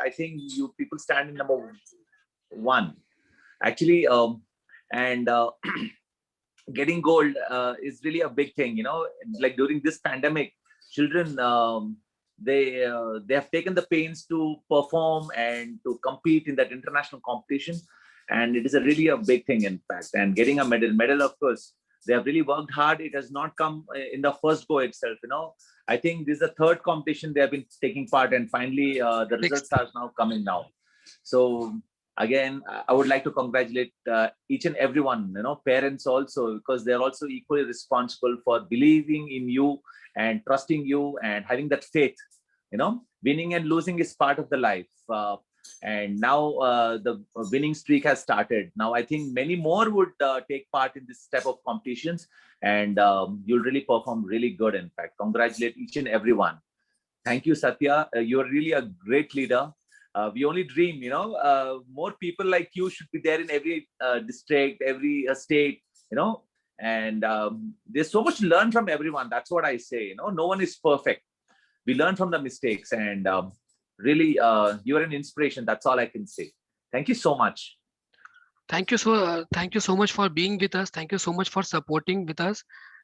I think you people stand in number one. Actually, and getting gold is really a big thing. Like during this pandemic, children they have taken the pains to perform and to compete in that international competition, and it is a really a big thing, in fact. And getting a medal, of course, they have really worked hard. It has not come in the first go itself. I think this is the third competition they have been taking part, and finally the results are now coming now. So again, I would like to congratulate each and everyone, parents also, because they're also equally responsible for believing in you and trusting you and having that faith. Winning and losing is part of the life. And now the winning streak has started. Now I think many more would take part in this type of competitions, and you'll really perform really good. In fact, congratulate each and everyone. Thank you, Satya. You're really a great leader. We only dream, more people like you should be there in every district, every state, and there's so much to learn from everyone. That's what I say. No one is perfect. We learn from the mistakes, and really, you're an inspiration. That's all I can say. Thank you so much. Thank you so much for being with us. Thank you so much for supporting with us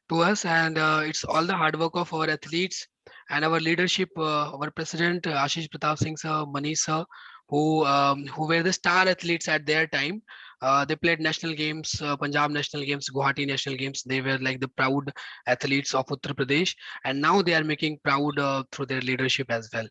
to us, and it's all the hard work of our athletes and our leadership, our president Ashish Pratap Singh sir, Manish sir, who were the star athletes at their time. They played national games, Punjab national games, Guwahati national games. They were like the proud athletes of Uttar Pradesh, and now they are making proud through their leadership as well.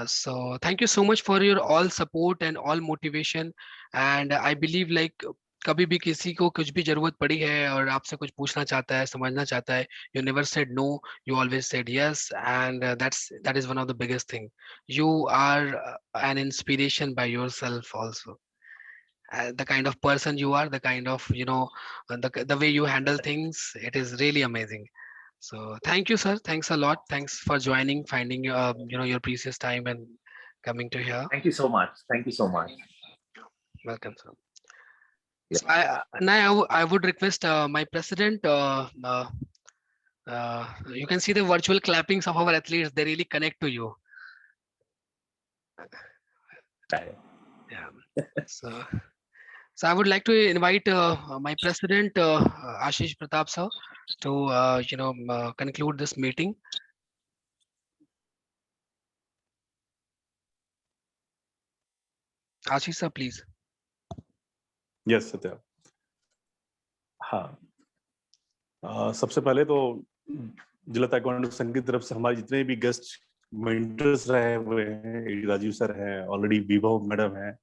So thank you so much for your all support and all motivation. And I believe like कभी भी किसी को कुछ भी जरूरत पड़ी है और आपसे कुछ पूछना चाहता है, समझना चाहता है, you never said no, you always said yes, and that is one of the biggest thing. You are an inspiration by yourself also. The kind of person you are, the kind of the way you handle things, it is really amazing. So thank you, sir. Thanks a lot. Thanks for joining, finding your precious time and coming to here. Thank you so much. Thank you so much. Welcome, sir. Yeah. So I would request my president. You can see the virtual clappings of our athletes. They really connect to you. Yeah. So I would like to invite my president Ashish Pratap sir to conclude this meeting. Ashish sir, please. Yes, Satya. हाँ, सबसे पहले तो जिला taekwondo संघ की तरफ से हमारे जितने भी गेस्ट मेंटर्स रहे हुए हैं, राजीव सर हैं, ऑलरेडी विभव मैडम हैं,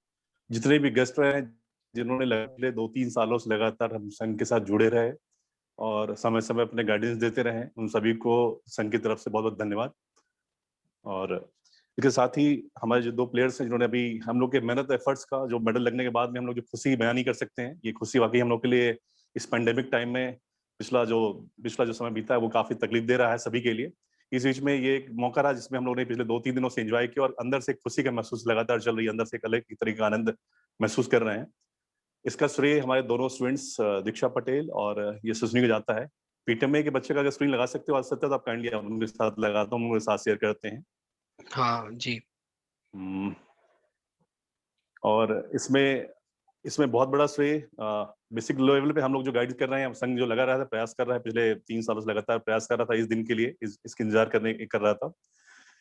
जितने भी गेस्ट रहे हैं जिन्होंने पिछले 2-3 सालों से लगातार हम संघ के साथ जुड़े रहे और समय समय अपने गाइडेंस देते रहे, उन सभी को संघ की तरफ से बहुत बहुत धन्यवाद। और इसके साथ ही हमारे जो 2 प्लेयर्स हैं जिन्होंने अभी हम लोग के मेहनत एफर्ट्स का जो मेडल लगने के बाद में हम लोग जो खुशी बयान नहीं कर सकते हैं, ये खुशी वाकई हम लोग के लिए इस पैंडेमिक टाइम में पिछला जो समय बीता है वो काफी तकलीफ दे रहा है सभी के लिए। इस बीच में ये एक मौका रहा जिसमें हम लोग ने पिछले 2-3 दिनों से एंजॉय किया और अंदर से खुशी का महसूस लगातार चल रही है, अंदर से एक अलग तरह का आनंद महसूस कर रहे हैं। इसका श्रेय हमारे दोनों स्टूडेंट्स दीक्षा पटेल और यशस्विनी को जाता है। पीटीएमए के बच्चे का अगर स्क्रीन लगा सकते हो आज सत्य, तो आप काइंडली उनके साथ लगाता हूँ, उनके साथ शेयर करते हैं। हाँ जी। और इसमें बहुत बड़ा श्रेय बेसिक लेवल पे हम लोग जो गाइड कर रहे हैं, संघ जो लगा रहा था, प्रयास कर रहा है, पिछले 3 सालों से लगातार प्रयास कर रहा था इस दिन के लिए, इसके इंतजार कर रहा था।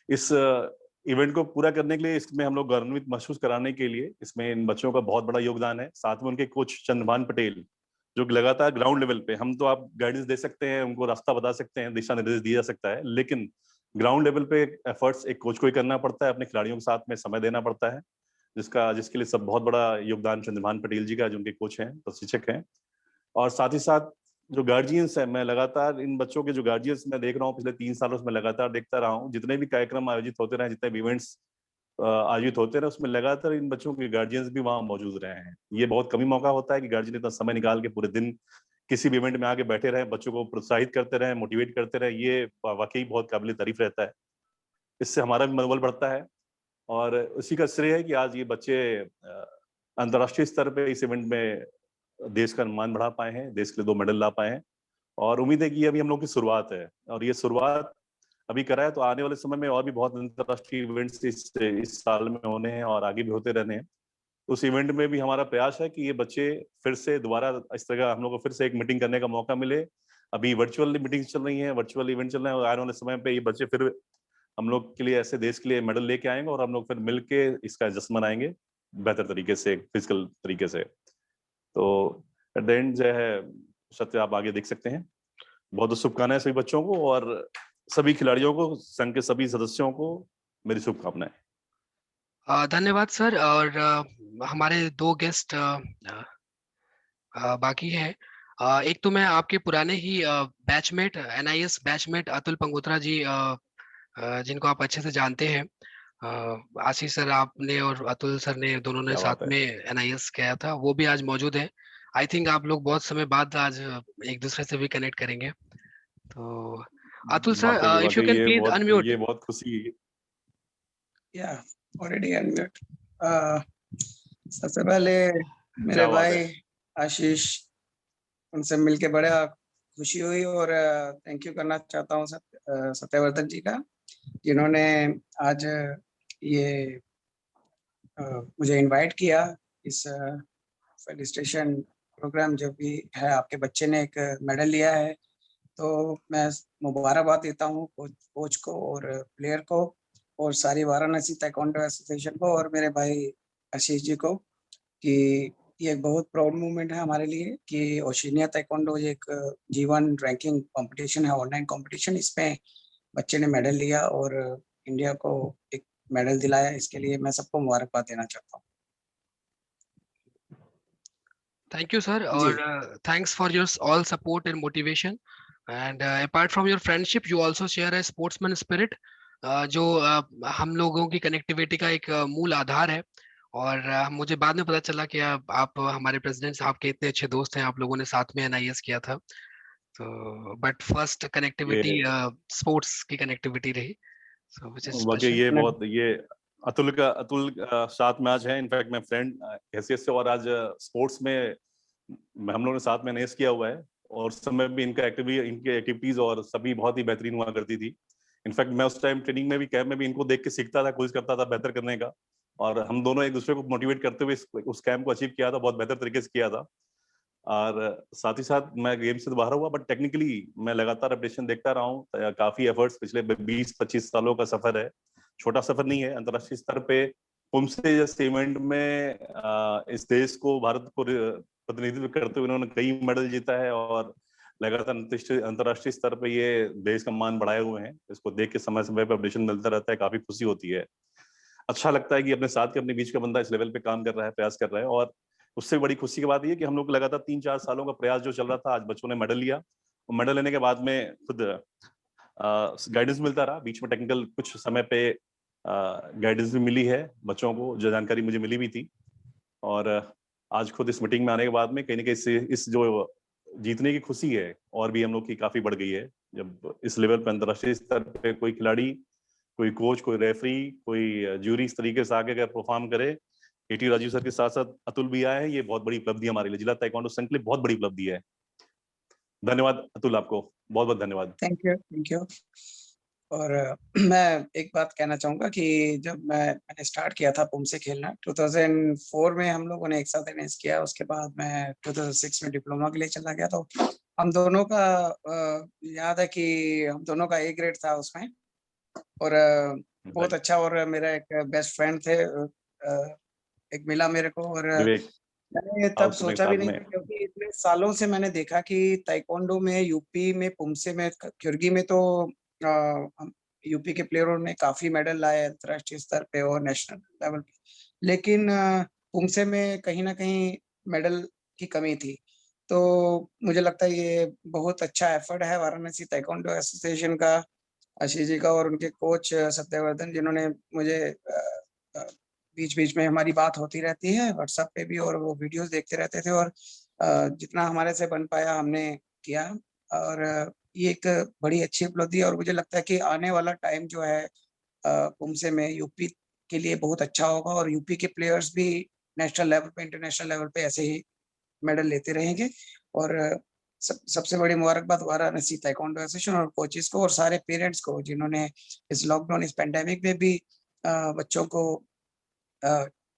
इस इवेंट को पूरा करने के लिए, इसमें हम लोग गौरवान्वित महसूस कराने के लिए इसमें इन बच्चों का बहुत बड़ा योगदान है। साथ में उनके कोच चंद्रभान पटेल जो लगातार ग्राउंड लेवल पे, हम तो आप गाइडेंस दे सकते हैं, उनको रास्ता बता सकते हैं, दिशा निर्देश दिया जा सकता है, लेकिन ग्राउंड लेवल पे एफर्ट्स एक कोच को ही करना पड़ता है, अपने खिलाड़ियों के साथ में समय देना पड़ता है, जिसके लिए सब बहुत बड़ा योगदान चंद्रभान पटेल जी का, जो उनके कोच हैं, प्रशिक्षक हैं। और साथ ही साथ जो गार्जियंस है, मैं लगातार इन बच्चों के जो गार्जियंस मैं देख रहा हूँ पिछले 3 सालों से, मैं लगातार देखता रहा हूँ, जितने भी कार्यक्रम आयोजित होते रहे, जितने भी इवेंट्स आयोजित होते रहे, उसमें लगातार इन बच्चों के गार्जियंस भी वहाँ मौजूद रहे हैं। ये बहुत कमी मौका होता है कि गार्जियन इतना समय निकाल के पूरे दिन किसी भी इवेंट में आके बैठे रहे, बच्चों को प्रोत्साहित करते रहे, मोटिवेट करते रहे, ये वाकई बहुत काबिल तारीफ रहता है। इससे हमारा भी मनोबल बढ़ता है और उसी का श्रेय है कि आज ये बच्चे अंतर्राष्ट्रीय स्तर पे इस इवेंट में देश का मान बढ़ा पाए हैं, देश के लिए 2 मेडल ला पाए हैं। और उम्मीद है कि अभी हम लोग की शुरुआत है और ये शुरुआत अभी करा है, तो आने वाले समय में और भी बहुत अंतर्राष्ट्रीय इवेंट्स इस साल में होने हैं और आगे भी होते रहने हैं। उस इवेंट में भी हमारा प्रयास है कि ये बच्चे फिर से दोबारा इस तरह हम लोग को फिर से एक मीटिंग करने का मौका मिले। अभी वर्चुअल मीटिंग्स चल रही हैं, वर्चुअल इवेंट चल रहे हैं, और आने वाले समय पे ये बच्चे फिर हम लोग के लिए, ऐसे देश के लिए मेडल लेके आएंगे और हम लोग फिर मिलके इसका जश्न मनाएंगे बेहतर तरीके से, फिजिकल तरीके से। तो एट द एंड जो है सत्य आप आगे देख सकते हैं। बहुत बहुत शुभकामनाएं सभी बच्चों को और सभी खिलाड़ियों को, संघ के सभी सदस्यों को मेरी शुभकामनाएं। धन्यवाद सर। और हमारे 2 गेस्ट बाकी हैं। एक तो मैं आपके पुराने ही batchmate, NIS batchmate Atul Pangotra ji, जिनको आप अच्छे से जानते हैं। आशीष सर आपने और अतुल सर ने दोनों ने क्या साथ बात है। में NIS किया था, वो भी आज मौजूद है। आई थिंक आप लोग बहुत समय बाद आज एक दूसरे से भी कनेक्ट करेंगे। तो अतुल सर, वाकई इफ यू वाकई कैन प्लीज अनम्यूट। ये बहुत खुशी। या ऑलरेडी अनम्यूट। सबसे पहले मेरे क्या बात है। भाई आशीष, उनसे मिलके बड़ा खुशी हुई और थैंक यू करना चाहता हूँ सत्यवर्धन जी का, जिन्होंने आज ये मुझे इनवाइट किया इस फेलिस्टेशन प्रोग्राम। जो भी है, आपके बच्चे ने एक मेडल लिया है, तो मैं मुबारकबाद देता हूँ कोच को और प्लेयर को और सारी वाराणसी ताइक्वांडो एसोसिएशन को और मेरे भाई आशीष जी को, कि ये एक बहुत प्राउड मूवमेंट है हमारे लिए कि ओशिनिया ताइक्वांडो ये एक G1 रैंकिंग कंपटीशन है, ऑनलाइन कंपटीशन। इसमें बच्चे ने मेडल लिया और इंडिया को एक मेडल दिलाया। इसके लिए मैं सबको मुबारकबाद देना चाहता हूँ। Thank you, sir, ji, or thanks for your all support and motivation. And apart from your friendship, you also share a sportsman spirit, जो हम लोगों की कनेक्टिविटी का एक मूल आधार है। और मुझे बाद में पता चला कि आप हमारे प्रेसिडेंट साहब के इतने अच्छे दोस्त हैं, आप लोगों ने साथ में NIS किया था। तो बट फर्स्ट कनेक्टिविटी ये स्पोर्ट्स की कनेक्टिविटी रही, so which is वाकई special. ये अतुल साथ में आज है, इनफैक्ट मैं फ्रेंड हैसियत से, और आज स्पोर्ट्स में हम लोगों ने साथ में नेस किया हुआ है और उस समय भी इनके एक्टिविटीज और सभी बहुत ही बेहतरीन हुआ करती थी। इनफैक्ट मैं उस टाइम ट्रेनिंग में भी, कैंप में भी इनको देख के सीखता था, कोशिश करता था बेहतर करने का, और हम दोनों एक दूसरे को मोटिवेट करते हुए उस कैंप को अचीव किया था, बहुत बेहतर तरीके से किया था। और साथ ही साथ मैं गेम से तो बाहर हुआ, बट टेक्निकली मैं लगातार अपडेशन देखता रहा हूँ। काफी एफर्ट्स पिछले 20-25 सालों का सफर है, छोटा सफर नहीं है। अंतर्राष्ट्रीय स्तर पे पुमसे जैसे इवेंट में इस देश को, भारत को प्रतिनिधित्व करते हुए उन्होंने कई मेडल जीता है और लगातार अंतर्राष्ट्रीय स्तर पे ये देश का मान बढ़ाए हुए हैं। इसको देख के समय समय पे अपडेशन मिलता रहता है, काफी खुशी होती है। अच्छा लगता है कि अपने साथ के, अपने बीच का बंदा इस लेवल पे काम कर रहा है, प्रयास कर रहा है। और उससे बड़ी खुशी की बात ये कि हम लोग लगातार 3-4 सालों का प्रयास जो चल रहा था, आज बच्चों ने मेडल लिया। और मेडल लेने के बाद में खुद गाइडेंस मिलता रहा, बीच में टेक्निकल कुछ समय पे गाइडेंस भी मिली है बच्चों को, जो जानकारी मुझे मिली भी थी। और आज खुद इस मीटिंग में आने के बाद में कहीं ना कहीं इस जो जीतने की खुशी है और भी हम लोग की काफी बढ़ गई है। जब इस लेवल पे, अंतर्राष्ट्रीय स्तर पे कोई खिलाड़ी, कोई कोच, कोई रेफरी, कोई ज्यूरी इस तरीके से आगे अगर परफॉर्म करे, AT राजीव सर के साथ साथ अतुल भी आए हैं, ये बहुत बड़ी उपलब्धि हमारे लिए, जिला ताइक्वांडो संघ के लिए बहुत बड़ी उपलब्धि है। धन्यवाद अतुल, आपको बहुत बहुत धन्यवाद। Thank you. और मैं एक बात कहना चाहूंगा कि जब मैंने स्टार्ट किया था पुमसे खेलना 2004 में, हम लोगों ने एक साथ एनएस किया। उसके बाद मैं 2006 में डिप्लोमा के लिए चला गया। तो हम दोनों का याद है कि हम दोनों का A ग्रेड था उसमें, और बहुत अच्छा। और मेरा एक बेस्ट फ्रेंड थे, एक मिला मेरे को, और विवेक, मैंने तब उसमें सोचा भी साथ नहीं में था, क्योंकि इतने सालों से मैंने देखा कि ताइक्वांडो में, यूपी में, पुमसे में, क्युर्गी में तो यूपी के प्लेयरों ने काफी मेडल लाए अंतर्राष्ट्रीय स्तर पे और नेशनल लेवल पे, लेकिन पुमसे में कहीं ना कहीं मेडल की कमी थी। तो मुझे लगता है ये बहुत अच्छा एफर्ट है वाराणसी ताइक्वांडो एसोसिएशन का, आशीष जी का, और उनके कोच सत्यवर्धन, जिन्होंने मुझे बीच बीच में हमारी बात होती रहती है व्हाट्सएप पे भी, और वो वीडियोस देखते रहते थे, और जितना हमारे से बन पाया हमने किया। और ये एक बड़ी अच्छी उपलब्धि है, और मुझे लगता है कि आने वाला टाइम जो है पुमसे में यूपी के लिए बहुत अच्छा होगा, और यूपी के प्लेयर्स भी नेशनल लेवल पे, इंटरनेशनल लेवल पे ऐसे ही मेडल लेते रहेंगे। और सबसे बड़ी मुबारकबाद वाराणसी ताइक्वांडो एसोसिएशन और कोचेस को और सारे पेरेंट्स को जिन्होंने इस लॉकडाउन इस पेंडेमिक में भी बच्चों को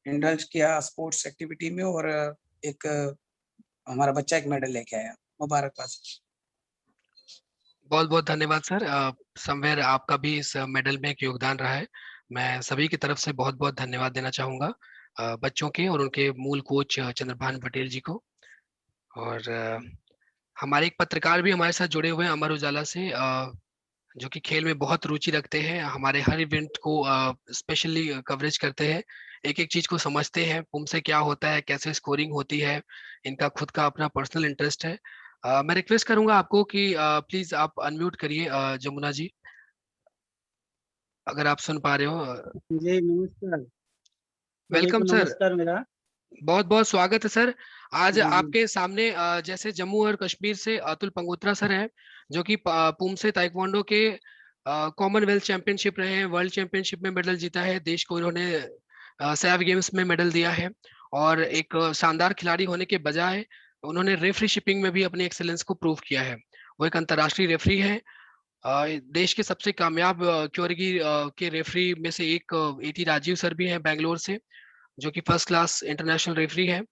इंडल्ज किया स्पोर्ट्स एक्टिविटी में, और एक हमारा बच्चा एक मेडल लेके आया। मुबारकबाद। बहुत बहुत धन्यवाद सर। समवेयर आपका भी इस मेडल में एक योगदान रहा है। मैं सभी की तरफ से बहुत बहुत धन्यवाद देना चाहूंगा बच्चों के और उनके मूल कोच चंद्रभान पटेल जी को। और हमारे एक पत्रकार भी हमारे साथ जुड़े हुए हैं अमर उजाला से, जो कि खेल में बहुत रुचि रखते हैं, हमारे हर इवेंट को स्पेशली कवरेज करते हैं, एक एक चीज को समझते हैं, पुम से क्या होता है, कैसे स्कोरिंग होती है, इनका खुद का अपना पर्सनल इंटरेस्ट है। मैं रिक्वेस्ट करूंगा आपको कि प्लीज आप अनम्यूट करिए जमुना जी, अगर आप सुन पा रहे हो। जी नमस्कार। वेलकम सर, नमस्कार मेरा। बहुत बहुत स्वागत है सर। आज जी, जी। आपके सामने जैसे जम्मू और कश्मीर से अतुल पंगोत्रा सर हैं, जो कि पुम से ताइक्वांडो के कॉमनवेल्थ चैंपियनशिप रहे हैं, वर्ल्ड चैंपियनशिप में मेडल जीता है, देश को इन्होंने सैफ गेम्स में मेडल दिया है, और एक शानदार खिलाड़ी होने के बजाय उन्होंने रेफरी शिपिंग में भी अपनी एक्सेलेंस को प्रूव किया है। वो एक अंतर्राष्ट्रीय रेफरी है, देश के सबसे कामयाब क्योरगी के रेफरी में से एक एटी राजीव सर भी हैं बैंगलोर से, जो कि फर्स्ट क्लास इंटरनेशनल रेफरी है।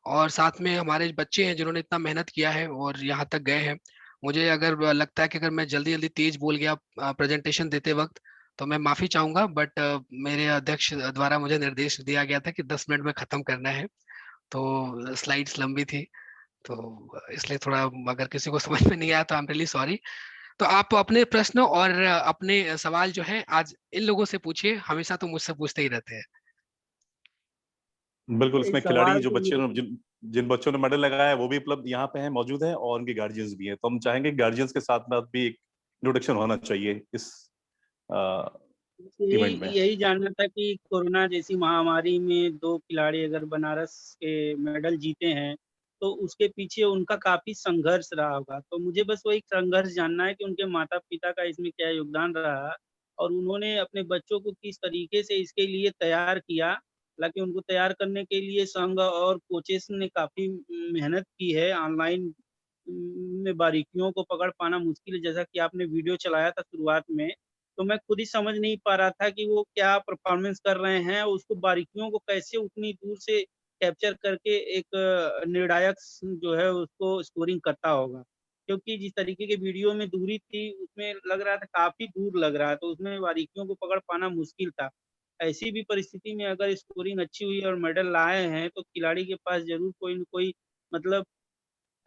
और साथ में हमारे बच्चे हैं जिन्होंने इतना मेहनत किया है और यहाँ तक गए हैं। मुझे अगर लगता है कि अगर मैं जल्दी जल्दी तेज बोल गया प्रेजेंटेशन देते वक्त, तो मैं माफी चाहूंगा, बट मेरे अध्यक्ष द्वारा मुझे निर्देश दिया गया था कि 10 मिनट में खत्म करना है, तो स्लाइड्स लंबी थी, तो इसलिए थोड़ा अगर किसी को समझ में नहीं आया तो आई एम रियली सॉरी। तो आप अपने प्रश्न और अपने सवाल जो है आज इन लोगों से पूछिए, हमेशा तो मुझसे पूछते ही रहते हैं। बिल्कुल, इसमें खिलाड़ी जो बच्चे सवाल जिन बच्चों ने मेडल लगाया है वो भी उपलब्ध यहाँ पे हैं, मौजूद हैं, और उनके गार्जियंस भी हैं। तो हम चाहेंगे गार्जियंस के साथ में भी एक इंट्रोडक्शन होना चाहिए इस इवेंट में। यही जानना था कि कोरोना जैसी महामारी में 2 खिलाड़ी अगर बनारस के मेडल जीते हैं, तो उसके पीछे उनका काफ़ी संघर्ष रहा होगा। तो मुझे बस वही संघर्ष जानना है कि उनके माता-पिता का इसमें क्या योगदान रहा, और उन्होंने अपने बच्चों को किस तरीके से इसके लिए तैयार किया। हालाँकि उनको तैयार करने के लिए संघ और कोचेस ने काफ़ी मेहनत की है। ऑनलाइन में बारीकियों को पकड़ पाना मुश्किल है, जैसा कि आपने वीडियो चलाया था शुरुआत में। तो मैं खुद ही समझ नहीं पा रहा था कि वो क्या परफॉर्मेंस कर रहे हैं, और उसको बारीकियों को कैसे उतनी दूर से कैप्चर करके एक निर्णायक जो है उसको स्कोरिंग करता होगा। क्योंकि जिस तरीके की वीडियो में दूरी थी, उसमें लग रहा था काफ़ी दूर लग रहा है, तो उसमें बारीकियों को पकड़ पाना मुश्किल था। ऐसी भी परिस्थिति में अगर स्कोरिंग अच्छी हुई और मेडल लाए हैं, तो खिलाड़ी के पास ज़रूर कोई न कोई मतलब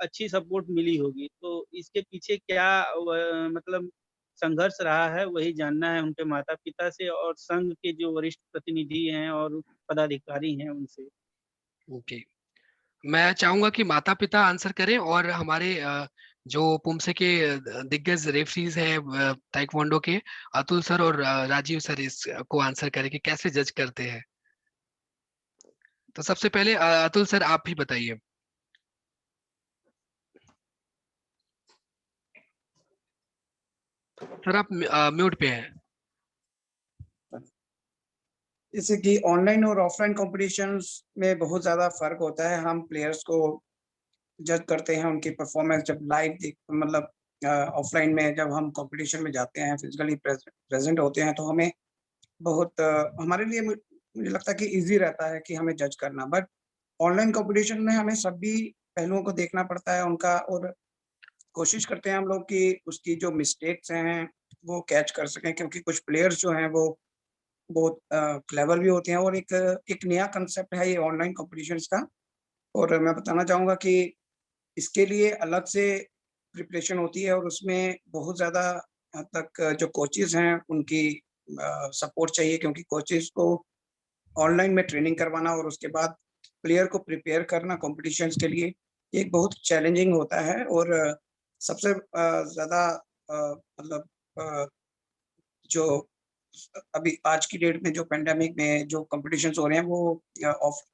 अच्छी सपोर्ट मिली होगी। तो इसके पीछे क्या मतलब संघर्ष रहा है, वही जानना है उनके माता-पिता से और संघ के जो वरिष्ठ प्रतिनिधि हैं और पदाधिकारी हैं उनसे। ओके, मैं चाहूंगा कि माता पिता आंसर करें, और हमारे जो पुमसे के दिग्गज रेफरीज हैं ताइक्वांडो के, अतुल सर और राजीव सर, इस को आंसर करें कि कैसे जज करते हैं। तो सबसे पहले अतुल सर आप ही बताइए। सर आप म्यूट पे हैं। जैसे कि ऑनलाइन और ऑफलाइन कॉम्पिटिशन्स में बहुत ज्यादा फर्क होता है। हम प्लेयर्स को जज करते हैं उनकी परफॉर्मेंस जब लाइव मतलब ऑफलाइन में जब हम कंपटीशन में जाते हैं, फिजिकली प्रेजेंट होते हैं, तो हमें बहुत हमारे लिए मुझे लगता है कि इजी रहता है कि हमें जज करना। बट ऑनलाइन कंपटीशन में हमें सभी पहलुओं को देखना पड़ता है उनका, और कोशिश करते हैं हम लोग कि उसकी जो मिस्टेक्स हैं वो कैच कर सकें, क्योंकि कुछ प्लेयर्स जो हैं वो बहुत क्लेवर भी होते हैं, और एक नया कंसेप्ट है ये ऑनलाइन कॉम्पिटिशन्स का। और मैं बताना चाहूँगा कि इसके लिए अलग से प्रिपरेशन होती है, और उसमें बहुत ज़्यादा हद तक जो कोचेस हैं उनकी सपोर्ट चाहिए, क्योंकि कोचेस को ऑनलाइन में ट्रेनिंग करवाना और उसके बाद प्लेयर को प्रिपेयर करना कॉम्पिटिशन्स के लिए, ये एक बहुत चैलेंजिंग होता है। और सबसे ज़्यादा मतलब जो अभी आज की डेट में जो पेंडेमिक में जो कॉम्पिटिशन्स हो रहे हैं वो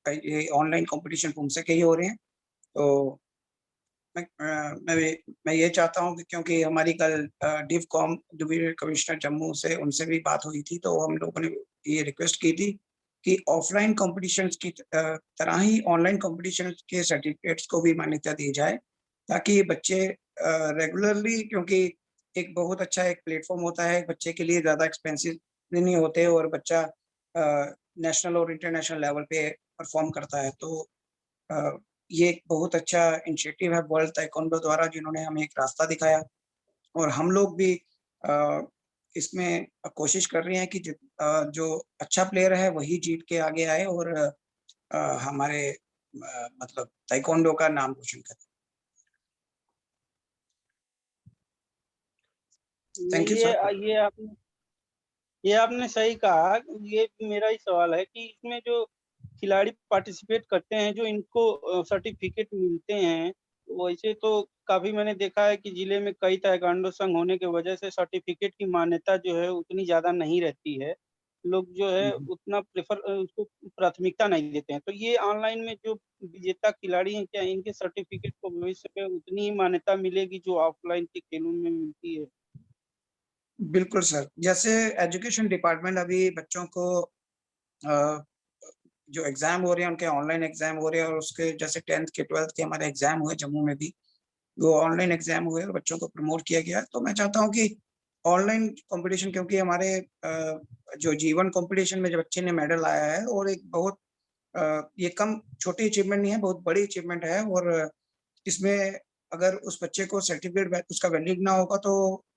ये ऑनलाइन कॉम्पिटिशन उनसे के ही हो रहे हैं। तो मैं ये चाहता हूँ कि क्योंकि हमारी कल डिवकॉम डिवीजनल कमिश्नर जम्मू से उनसे भी बात हुई थी, तो हम लोगों ने ये रिक्वेस्ट की थी कि ऑफलाइन कॉम्पिटिशन्स की तरह ही ऑनलाइन कॉम्पिटिशन्स के सर्टिफिकेट्स को भी मान्यता दी जाए, ताकि बच्चे रेगुलरली, क्योंकि एक बहुत अच्छा एक प्लेटफॉर्म होता है बच्चे के लिए, ज़्यादा एक्सपेंसिव नहीं होते और बच्चा नेशनल और इंटरनेशनल लेवल पे परफॉर्म करता है। तो ये एक बहुत अच्छा इनिशिएटिव है वर्ल्ड ताइक्वांडो द्वारा, जिन्होंने हमें एक रास्ता दिखाया और हम लोग भी इसमें कोशिश कर रहे हैं कि जो अच्छा प्लेयर है वही जीत के आगे आए और हमारे मतलब ताइक्वांडो का नाम रोशन करे। Thank you sir. ये आपने सही कहा। ये मेरा ही सवाल है कि इसमें जो खिलाड़ी पार्टिसिपेट करते हैं, जो इनको सर्टिफिकेट मिलते हैं, वैसे तो काफी मैंने देखा है कि जिले में कई ताइक्वांडो संघ होने की वजह से सर्टिफिकेट की मान्यता जो है उतनी ज्यादा नहीं रहती है। लोग जो है उतना उसको प्राथमिकता नहीं देते हैं। तो ये ऑनलाइन में जो विजेता खिलाड़ी हैं, क्या इनके सर्टिफिकेट को भविष्य में उतनी ही मान्यता मिलेगी जो ऑफलाइन के खेलों में मिलती है? बिल्कुल सर, जैसे एजुकेशन डिपार्टमेंट अभी बच्चों को जो एग्जाम हो रहे हैं उनके ऑनलाइन एग्जाम हो रहे हैं और उसके जैसे 10th के 12th के हमारे एग्जाम हुए जम्मू में भी, वो ऑनलाइन एग्जाम हुए और बच्चों को प्रमोट किया गया। तो मैं चाहता हूँ कि ऑनलाइन कंपटीशन, क्योंकि हमारे जो जीवन कंपटीशन में जो बच्चे ने मेडल लाया है और एक बहुत ये कम छोटी अचीवमेंट नहीं है, बहुत बड़ी अचीवमेंट है और इसमें अगर उस बच्चे को सर्टिफिकेट उसका वैलिड ना होगा तो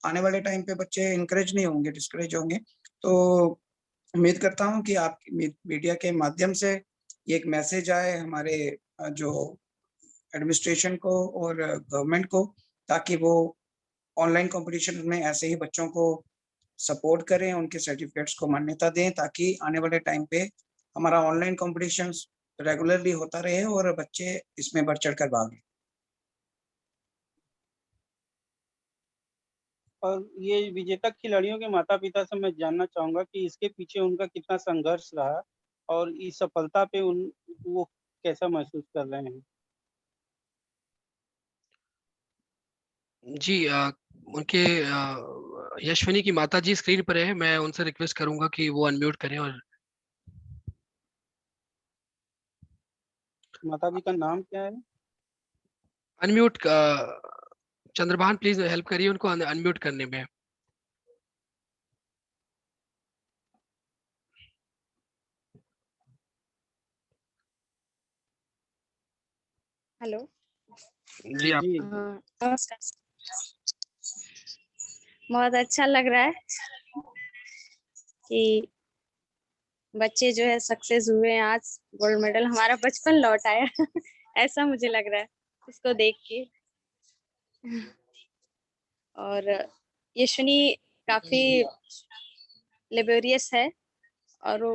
आने वाले टाइम पे बच्चे इनकरेज नहीं होंगे, डिस्करेज होंगे। तो उम्मीद करता हूँ कि आप मीडिया के माध्यम से ये एक मैसेज आए हमारे जो एडमिनिस्ट्रेशन को और गवर्नमेंट को, ताकि वो ऑनलाइन कंपटीशन में ऐसे ही बच्चों को सपोर्ट करें, उनके सर्टिफिकेट्स को मान्यता दें, ताकि आने वाले टाइम पे हमारा ऑनलाइन कंपटीशन रेगुलरली होता रहे और बच्चे इसमें बढ़ चढ़ कर भाग लें। और ये विजेता खिलाड़ियों के माता-पिता से मैं जानना चाहूँगा कि इसके पीछे उनका कितना संघर्ष रहा और इस सफलता पे वो कैसा महसूस कर रहे हैं? जी उनके यशविनी की माताजी स्क्रीन पर है। मैं उनसे रिक्वेस्ट करूंगा कि वो अनम्यूट करें और माताजी का नाम क्या है? अनम्यूट चंद्रभान प्लीज हेल्प करिए उनको अनम्यूट करने में। हेलो। जी आप। जी। नमस्कार। बहुत अच्छा लग रहा है कि बच्चे जो है सक्सेस हुए हैं, आज गोल्ड मेडल हमारा बचपन लौट आया ऐसा मुझे लग रहा है इसको देख के। और यशनी काफी लेबोरियस है और वो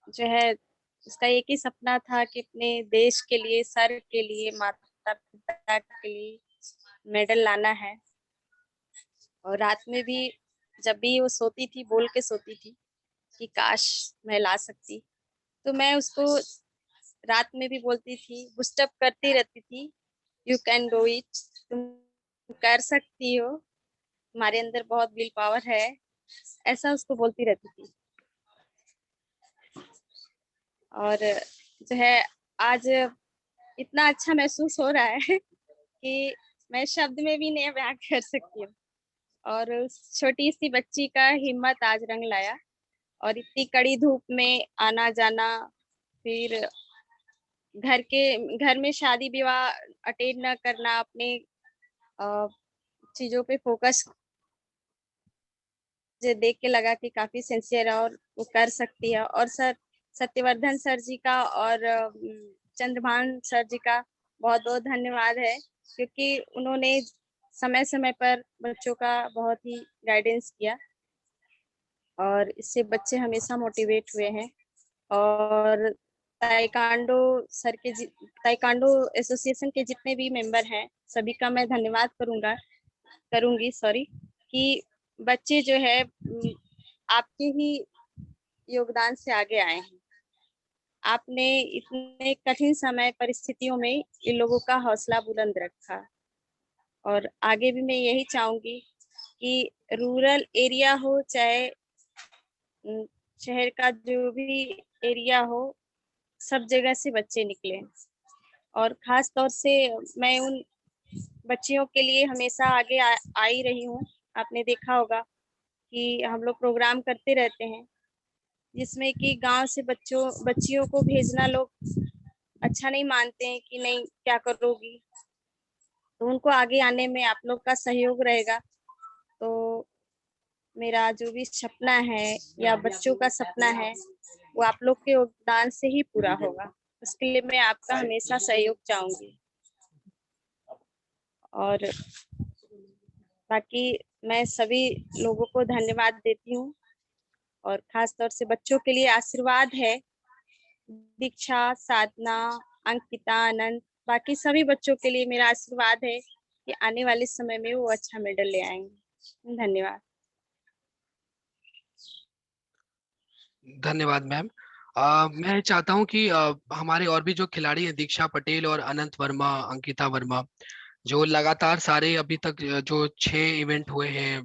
जो है उसका एक ही सपना था कि अपने देश के लिए, सर के लिए, माता पिता के लिए मेडल लाना है। और रात में भी जब भी वो सोती थी बोल के सोती थी कि काश मैं ला सकती, तो मैं उसको रात में भी बोलती थी, बुस्टअप करती रहती थी, यू कैन डू इट, तुम कर सकती हो, तुम्हारे अंदर बहुत विल पावर है, ऐसा उसको बोलती रहती थी। और जो है आज इतना अच्छा महसूस हो रहा है कि मैं शब्द में भी नहीं बयां कर सकती हूँ। और उस छोटी सी बच्ची का हिम्मत आज रंग लाया और इतनी कड़ी धूप में आना जाना, फिर घर में शादी विवाह अटेंड न करना, अपने चीजों पे फोकस, मुझे देख के लगा कि काफी सिंसियर है और वो कर सकती है। और सर सत्यवर्धन सर जी का और चंद्रभान सर जी का बहुत बहुत धन्यवाद है, क्योंकि उन्होंने समय समय पर बच्चों का बहुत ही गाइडेंस किया और इससे बच्चे हमेशा मोटिवेट हुए हैं। और ताइक्वांडो ताइक्वांडो एसोसिएशन के जितने भी मेंबर हैं सभी का मैं धन्यवाद करूंगी कि बच्चे जो है आपके ही योगदान से आगे आए हैं। आपने इतने कठिन समय परिस्थितियों में इन लोगों का हौसला बुलंद रखा और आगे भी मैं यही चाहूंगी कि रूरल एरिया हो चाहे शहर का जो भी एरिया हो, सब जगह से बच्चे निकले। और खास तौर से मैं उन बच्चियों के लिए हमेशा आगे आ ही रही हूँ। आपने देखा होगा कि हम लोग प्रोग्राम करते रहते हैं जिसमें कि गांव से बच्चियों को भेजना लोग अच्छा नहीं मानते हैं कि नहीं क्या करोगी, तो उनको आगे आने में आप लोग का सहयोग रहेगा तो मेरा जो भी सपना है या बच्चों का सपना है वो आप लोग के योगदान से ही पूरा होगा। उसके लिए मैं आपका हमेशा सहयोग चाहूंगी। और बाकी मैं सभी लोगों को धन्यवाद देती हूँ और खास तौर से बच्चों के लिए आशीर्वाद है। दीक्षा, साधना, अंकिता, आनंद, बाकी सभी बच्चों के लिए मेरा आशीर्वाद है कि आने वाले समय में वो अच्छा मेडल ले आएंगे। धन्यवाद। धन्यवाद मैम। मैं चाहता हूं कि हमारे और भी जो खिलाड़ी हैं, दीक्षा पटेल और अनंत वर्मा, अंकिता वर्मा, जो लगातार सारे अभी तक जो 6 इवेंट हुए हैं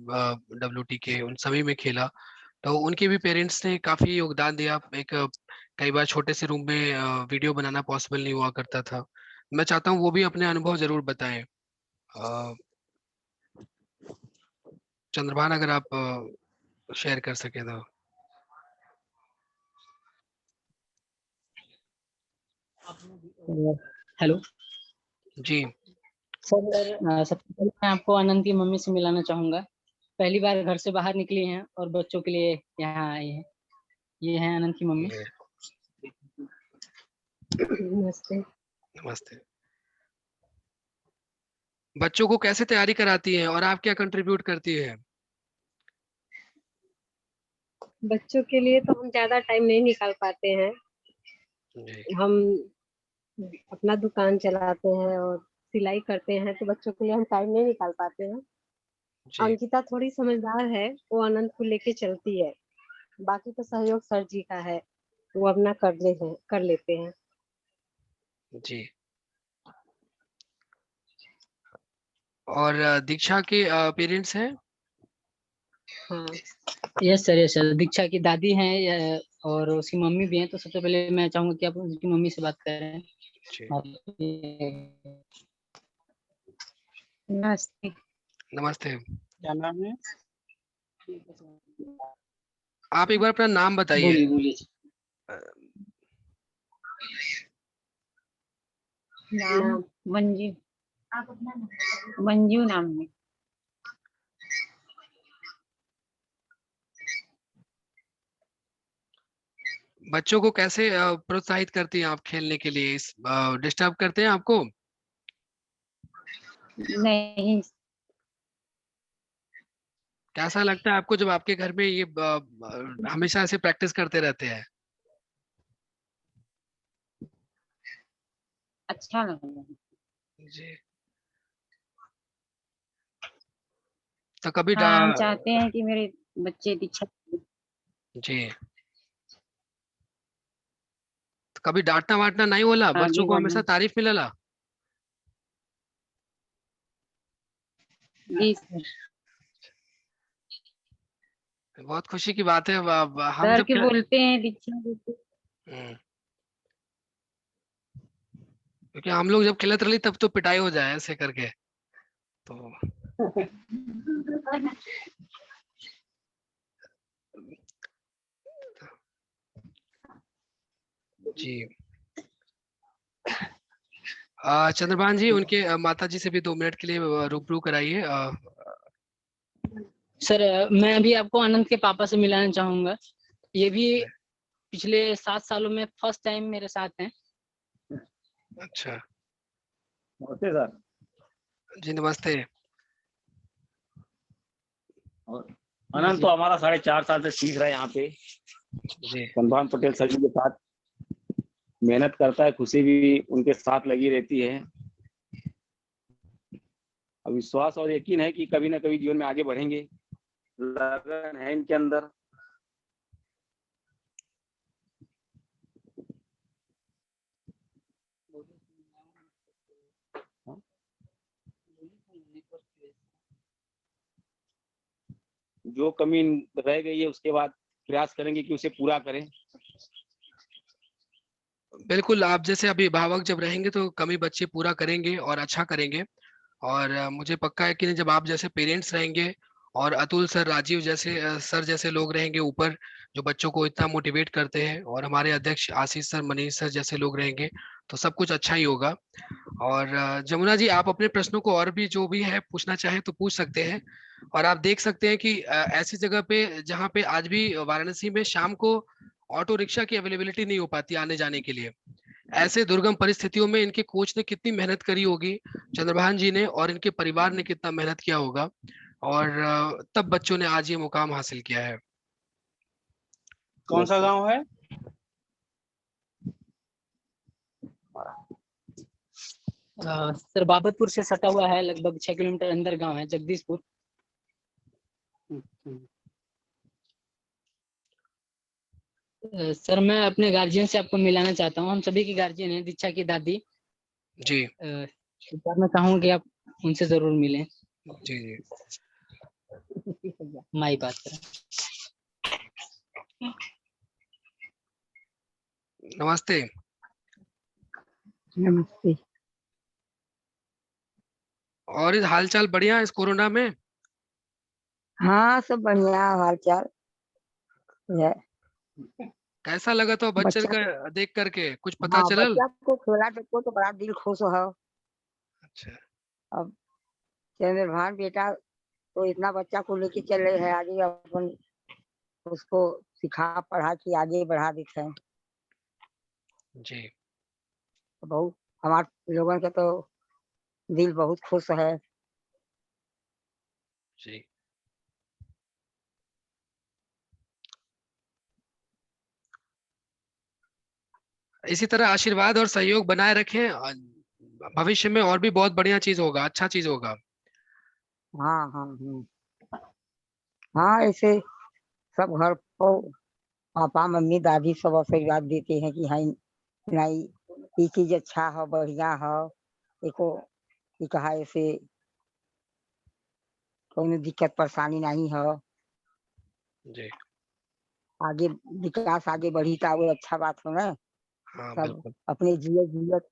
WT के, उन सभी में खेला, तो उनके भी पेरेंट्स ने काफी योगदान दिया। कई बार छोटे से रूम में वीडियो बनाना पॉसिबल नहीं हुआ करता था। मैं चाहता हूँ वो भी अपने अनुभव जरूर बताएं। चंद्रभान, अगर आप शेयर कर सके तो। हेलो जी सर, सबसे पहले मैं आपको आनंद की मम्मी से मिलाना चाहूंगा। पहली बार घर से बाहर निकली हैं और बच्चों के लिए यहाँ आई हैं। ये हैं आनंद की मम्मी। नमस्ते। नमस्ते। बच्चों को कैसे तैयारी कराती हैं और आप क्या कंट्रीब्यूट करती है? बच्चों के लिए तो हम ज्यादा टाइम नहीं निकाल पाते हैं। जी हम अपना दुकान चलाते हैं और सिलाई करते हैं, तो बच्चों के लिए हम टाइम नहीं निकाल पाते हैं। जी अंकिता थोड़ी समझदार है, वो आनंद को लेके चलती है। बाकी तो सहयोग सर जी का है, वो अपना कर लेते हैं। जी। और दीक्षा के पेरेंट्स हैं? हाँ, यस सर, दीक्षा की दादी हैं और उसकी मम्मी भी हैं। तो सबसे पहले मैं चाहूंगा कि आप उसकी मम्मी से बात करें। जी नमस्ते। नमस्ते। क्या नाम है? आप एक बार अपना नाम बताइए। बोलिए बोलिए। नाम मंजू। मंजू नाम है। बच्चों को कैसे प्रोत्साहित करती हैं आप खेलने के लिए? इस डिस्टर्ब करते हैं आपको? नहीं, कैसा लगता है आपको जब आपके घर में ये हमेशा ऐसे प्रैक्टिस करते रहते हैं? अच्छा लग रहा है। जी। तो कभी हाँ, हम चाहते हैं कि मेरे बच्चे दीक्षा। जी। तो कभी डांटना वाटना नहीं बोला? आगे बच्चों को बढ़े। हमेशा तारीफ मिलला? जी सर। बहुत खुशी की बात है। हम डर जब के बोलते हैं दीक्षा दीदी। हम्म, क्योंकि हम लोग जब खेलत रही तब तो पिटाई हो जाए ऐसे करके, तो जी। चंद्रभान जी, उनके माता जी से भी 2 मिनट के लिए रूबरू कराइए। सर, मैं अभी आपको आनंद के पापा से मिलाना चाहूंगा। ये भी पिछले 7 सालों में फर्स्ट टाइम मेरे साथ हैं। अच्छा नमस्ते सर। जी, नमस्ते। और अनंत तो हमारा 4.5 साल से सीख रहा है यहाँ पे। जी चंद्रभान पटेल सर जी के साथ मेहनत करता है, खुशी भी उनके साथ लगी रहती है। अब विश्वास और यकीन है कि कभी ना कभी जीवन में आगे बढ़ेंगे। लगन है इनके अंदर। जो कमी रह गई है उसके बाद प्रयास करेंगे कि उसे पूरा करें। बिल्कुल, आप जैसे अभिभावक जब रहेंगे तो कमी बच्चे पूरा करेंगे और अच्छा करेंगे। और मुझे पक्का है कि जब आप जैसे पेरेंट्स रहेंगे और अतुल सर, राजीव जैसे सर जैसे लोग रहेंगे ऊपर, जो बच्चों को इतना मोटिवेट करते हैं, और हमारे अध्यक्ष आशीष सर, मनीष सर जैसे लोग रहेंगे, तो सब कुछ अच्छा ही होगा। और जमुना जी, आप अपने प्रश्नों को और भी जो भी है पूछना चाहे तो पूछ सकते हैं। और आप देख सकते हैं कि ऐसी जगह पे जहाँ पे आज भी वाराणसी में शाम को ऑटो रिक्शा की अवेलेबिलिटी नहीं हो पाती आने जाने के लिए, ऐसे दुर्गम परिस्थितियों में इनके कोच ने कितनी मेहनत करी होगी, चंद्रभान जी ने और इनके परिवार ने कितना मेहनत किया होगा, और तब बच्चों ने आज ये मुकाम हासिल किया है। कौन सा गांव है? सर बाबतपुर से सटा हुआ है, लगभग 6 किलोमीटर अंदर गांव है, जगदीशपुर। सर मैं अपने गार्जियन से आपको मिलाना चाहता हूँ। हम सभी की गार्जियन है, दीक्षा की दादी जी। सर मैं चाहूँगा कि आप उनसे जरूर मिलें। जी जी। माई बात करें। नमस्ते। नमस्ते। और इस हालचाल बढ़िया इस कोरोना में? हाँ सब बढ़िया हाल चाल है। कैसा लगा तो बच्चन बच्चा का देख करके कुछ पता हाँ चलल? बच्चा को खेला देखो तो बड़ा दिल खुश हो। अच्छा। अब चंद्रभान बेटा तो इतना बच्चा को लेके चले हैं आगे, अपन उसको सिखा पढ़ा के आगे बढ़ा देते हैं। जी। बहुत हमारे लोगों का तो दिल बहुत खुश है। जी। इसी तरह आशीर्वाद और सहयोग बनाए रखें, भविष्य में और भी बहुत बढ़िया चीज होगा, अच्छा चीज होगा। हाँ हाँ हाँ ऐसे सब घर को पापा मम्मी दादी सब आशीर्वाद देते हैं कि हाँ नहीं ये चीज अच्छा है, बढ़िया है, देखो कि कहा ऐसे कोई दिक्कत परेशानी नहीं है। जी। आगे विकास आगे बढ़ी था वो अच्छा बात हो ना। हाँ सब बिल्कुल। अपने जियत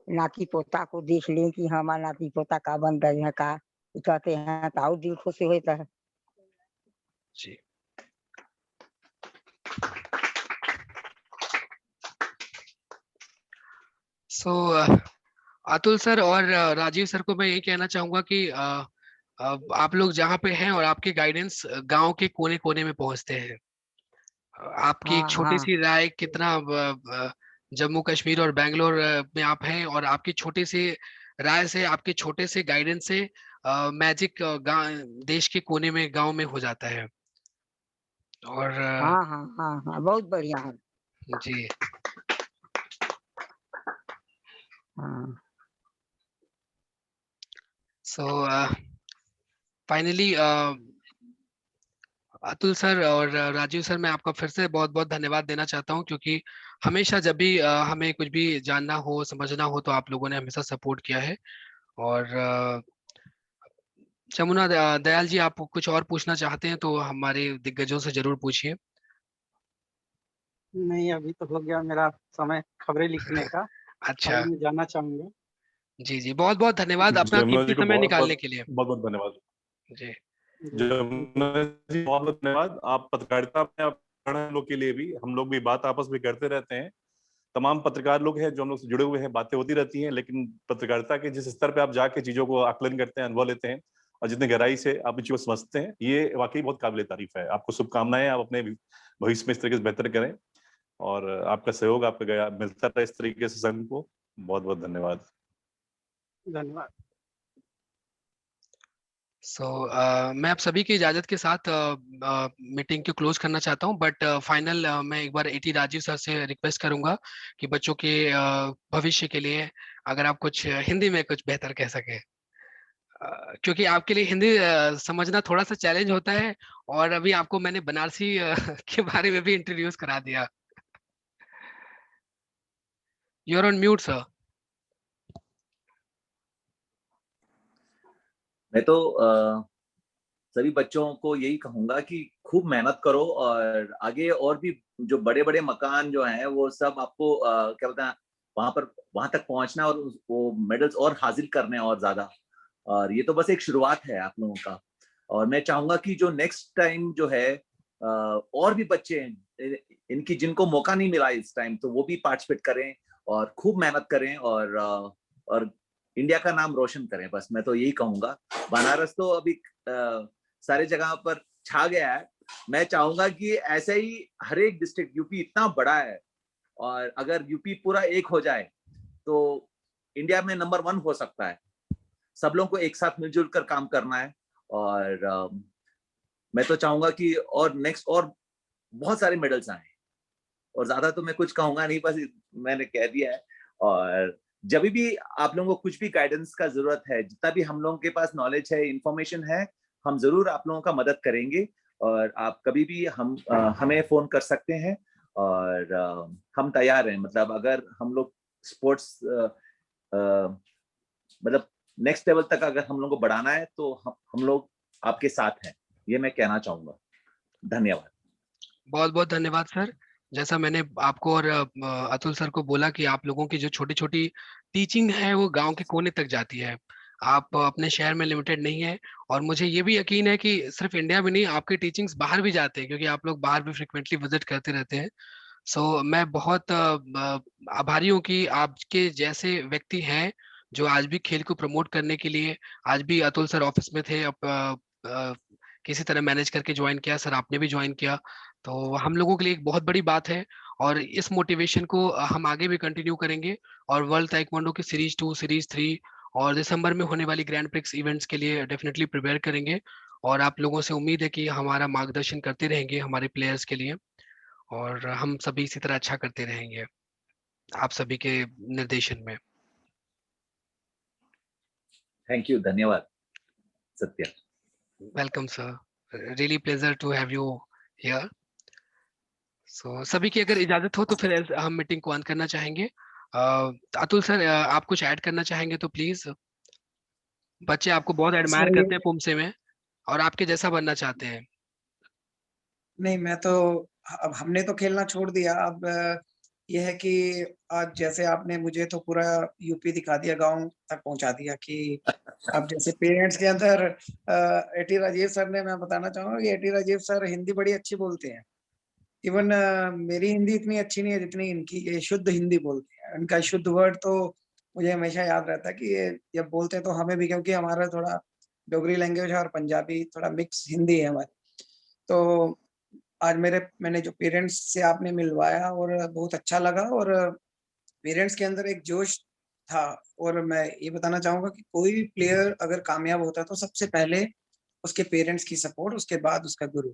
नाती पोता को देख लें कि हमारा नाती पोता का बन गए हैं का कहते हैं तो और दिल खुश होता है। जी। सो अतुल सर और राजीव सर को मैं यही कहना चाहूंगा कि आप लोग जहाँ पे हैं और आपके गाइडेंस गांव के कोने कोने में पहुंचते हैं। आपकी एक हाँ छोटी हाँ सी राय कितना जम्मू कश्मीर और बैंगलोर में आप हैं, और आपकी छोटी सी राय से, आपके छोटे से गाइडेंस से मैजिक देश के कोने में गांव में हो जाता है। और हाँ हाँ हाँ हाँ बहुत बढ़िया है। जी। हाँ सो फाइनली अतुल सर और राजीव सर, मैं आपका फिर से बहुत बहुत धन्यवाद देना चाहता हूं, क्योंकि हमेशा जब भी हमें कुछ भी जानना हो, समझना हो, तो आप लोगों ने हमेशा सपोर्ट किया है। और जमुना दयाल जी, आप कुछ और पूछना चाहते हैं तो हमारे दिग्गजों से जरूर पूछिए। नहीं, अभी तो हो गया मेरा समय खबरें लिखने का। अच्छा। अभी मैं जाना चाहूंगा। जी जी, बहुत बहुत धन्यवाद अपना जमुना कीमती जी को समय बहुत निकालने बहुत के लिए। बहुत बहुत धन्यवाद। जी। जमुना जी बहुत बहुत धन्यवाद। आप पत्रकारिता में आप हम लोग के लिए भी, हम लोग भी बात आपस में करते रहते हैं। तमाम पत्रकार लोग हैं जो हम लोग से जुड़े हुए हैं, बातें होती रहती हैं, लेकिन पत्रकारिता के जिस स्तर पे आप जाके चीजों को आकलन करते हैं, अनुभव लेते हैं, और जितनी गहराई से आप इन चीजों को समझते हैं, ये वाकई बहुत काबिल तारीफ है। आपको शुभकामनाएं, आप अपने भविष्य में इस तरीके से बेहतर करें, और आपका सहयोग आपका मिलता रहे इस तरीके से संघ को। बहुत बहुत धन्यवाद। धन्यवाद। मैं आप सभी की इजाजत के साथ मीटिंग को क्लोज करना चाहता हूं, बट फाइनल मैं एक बार एटी राजीव सर से रिक्वेस्ट करूंगा कि बच्चों के भविष्य के लिए अगर आप कुछ हिंदी में कुछ बेहतर कह सके, क्योंकि आपके लिए हिंदी समझना थोड़ा सा चैलेंज होता है, और अभी आपको मैंने बनारसी के बारे में भी इंट्रोड्यूस करा दिया। You are on mute sir. मैं तो सभी बच्चों को यही कहूंगा कि खूब मेहनत करो, और आगे और भी जो बड़े बड़े मकान जो हैं वो सब आपको क्या बोलते हैं वहां तक पहुंचना, और वो मेडल्स और हासिल करने और ज्यादा। और ये तो बस एक शुरुआत है आप लोगों का। और मैं चाहूंगा कि जो नेक्स्ट टाइम जो है और भी बच्चे इनकी जिनको मौका नहीं मिला इस टाइम, तो वो भी पार्टिसिपेट करें और खूब मेहनत करें और इंडिया का नाम रोशन करें। बस मैं तो यही कहूंगा। बनारस तो अभी सारे जगह पर छा गया है। मैं चाहूंगा कि ऐसे ही हर एक डिस्ट्रिक्ट, यूपी इतना बड़ा है, और अगर यूपी पूरा एक हो जाए तो इंडिया में नंबर 1 हो सकता है। सब लोगों को एक साथ मिलजुल कर काम करना है। और मैं तो चाहूंगा कि और नेक्स्ट और बहुत सारे मेडल्स आए। और ज्यादा तो मैं कुछ कहूंगा नहीं, बस मैंने कह दिया है। और जब भी आप लोगों को कुछ भी गाइडेंस का जरूरत है, जितना भी हम लोगों के पास नॉलेज है, इंफॉर्मेशन है, हम जरूर आप लोगों का मदद करेंगे। और आप कभी भी हमें फोन कर सकते हैं। और हम तैयार हैं। मतलब अगर हम लोग स्पोर्ट्स मतलब नेक्स्ट लेवल तक अगर हम लोग को बढ़ाना है, तो हम लोग आपके साथ हैं। ये मैं कहना चाहूंगा। धन्यवाद। बहुत बहुत धन्यवाद सर। जैसा मैंने आपको और अतुल सर को बोला कि आप लोगों की जो छोटी छोटी टीचिंग है वो गांव के कोने तक जाती है। आप अपने शहर में लिमिटेड नहीं है। और मुझे ये भी यकीन है कि सिर्फ इंडिया में नहीं, आपके टीचिंग्स बाहर भी जाते हैं, क्योंकि आप लोग बाहर भी फ्रिक्वेंटली विजिट करते रहते हैं। सो मैं बहुत आभारी हूँ कि आपके जैसे व्यक्ति हैं जो आज भी खेल को प्रमोट करने के लिए, आज भी अतुल सर ऑफिस में थे, किसी तरह मैनेज करके ज्वाइन किया, सर आपने भी ज्वाइन किया, तो हम लोगों के लिए एक बहुत बड़ी बात है। और इस मोटिवेशन को हम आगे भी कंटिन्यू करेंगे। और वर्ल्ड ताइक्वांडो की सीरीज 2, सीरीज 3 और दिसंबर में होने वाली ग्रैंड प्रिक्स इवेंट्स के लिए डेफिनेटली प्रिपेयर करेंगे। और आप लोगों से उम्मीद है कि हमारा मार्गदर्शन करते रहेंगे हमारे प्लेयर्स के लिए, और हम सभी इसी तरह अच्छा करते रहेंगे आप सभी के निर्देशन में। Thank you. धन्यवाद Satya. Welcome sir, really pleasure to have you here. So सभी की अगर इजाजत हो तो फिर हम मीटिंग को अंत करना चाहेंगे। अतुल सर, आप कुछ ऐड करना चाहेंगे तो प्लीज। बच्चे आपको बहुत एडमायर सर करते हैं पुमसे में, और आपके जैसा बनना चाहते हैं। नहीं, मैं तो अब हमने तो खेलना छोड़ दिया। अब ये है कि आज जैसे आपने मुझे तो पूरा यूपी दिखा दिया, गांव तक पहुंचा दिया कि अब जैसे पेरेंट्स के अंदर एटी राजीव सर ने, मैं बताना चाहूंगा कि एटी राजीव सर हिंदी बड़ी अच्छी बोलते हैं। इवन मेरी हिंदी इतनी अच्छी नहीं है जितनी इनकी। ये शुद्ध हिंदी बोलते हैं। इनका शुद्ध वर्ड तो मुझे हमेशा याद रहता है कि ये जब बोलते हैं तो हमें भी, क्योंकि हमारा थोड़ा डोगरी लैंग्वेज और पंजाबी थोड़ा मिक्स हिंदी है हमारी। तो आज मैंने जो पेरेंट्स से आपने मिलवाया और बहुत अच्छा लगा। और पेरेंट्स के अंदर एक जोश था। और मैं ये बताना चाहूंगा कि कोई भी प्लेयर अगर कामयाब होता है तो सबसे पहले उसके पेरेंट्स की सपोर्ट, उसके बाद उसका गुरु।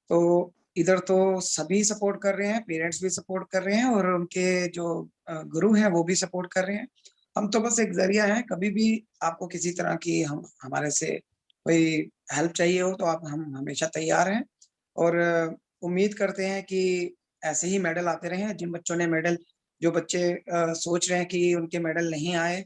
तो इधर तो सभी सपोर्ट कर रहे हैं, पेरेंट्स भी सपोर्ट कर रहे हैं और उनके जो गुरु हैं वो भी सपोर्ट कर रहे हैं। हम तो बस एक जरिया हैं। कभी भी आपको किसी तरह की हमारे से कोई हेल्प चाहिए हो तो हम हमेशा तैयार हैं। और उम्मीद करते हैं कि ऐसे ही मेडल आते रहें। जिन बच्चों ने मेडल, जो बच्चे सोच रहे हैं कि उनके मेडल नहीं आए,